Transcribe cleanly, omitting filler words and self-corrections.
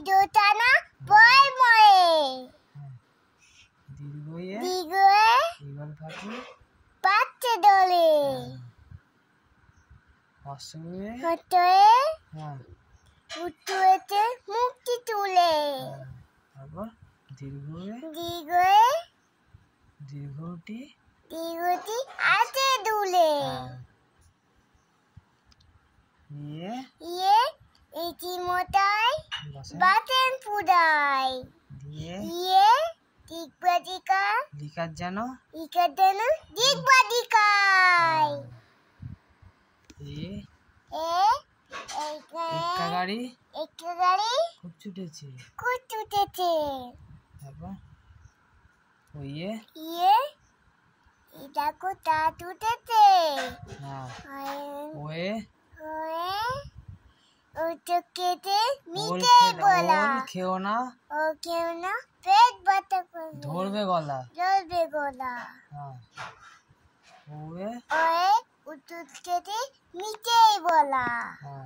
টানা বয় ময়ে দীর্ঘয়ে দীর্ঘয়ে ঈগল পাখি বাচ্চা দোলে হর্ষয়ে হটয়ে হ্যাঁ উঠুয়েতে মুক্তি তুলে তারপর দীর্ঘয়ে দীর্ঘয়ে দীর্ঘটি দীর্ঘটি আছে দুলে ইয়ে ইয়ে ইতিমতায় বাতেন পুদাই দিয়ে ইয়ে দিকবাদিকা লিকার যেন ইকাদেন দিকবাদিকায় এ এ একটা গাড়ি একটা গাড়ি খুব ছুটেছে কুচুটেছে তারপর ওইয়ে ইয়ে এটা কোথা টুটেছে হ্যাঁ ওয়ে হয়ে ওটকেতে ওল মিটে বলা খেও না ও কেউ না পেট ব্যথা করবে ধরবে গলা ধরবে গলা হ্যাঁ ওয়ে ওয়ে উটকেতে মিটে বলা হ্যাঁ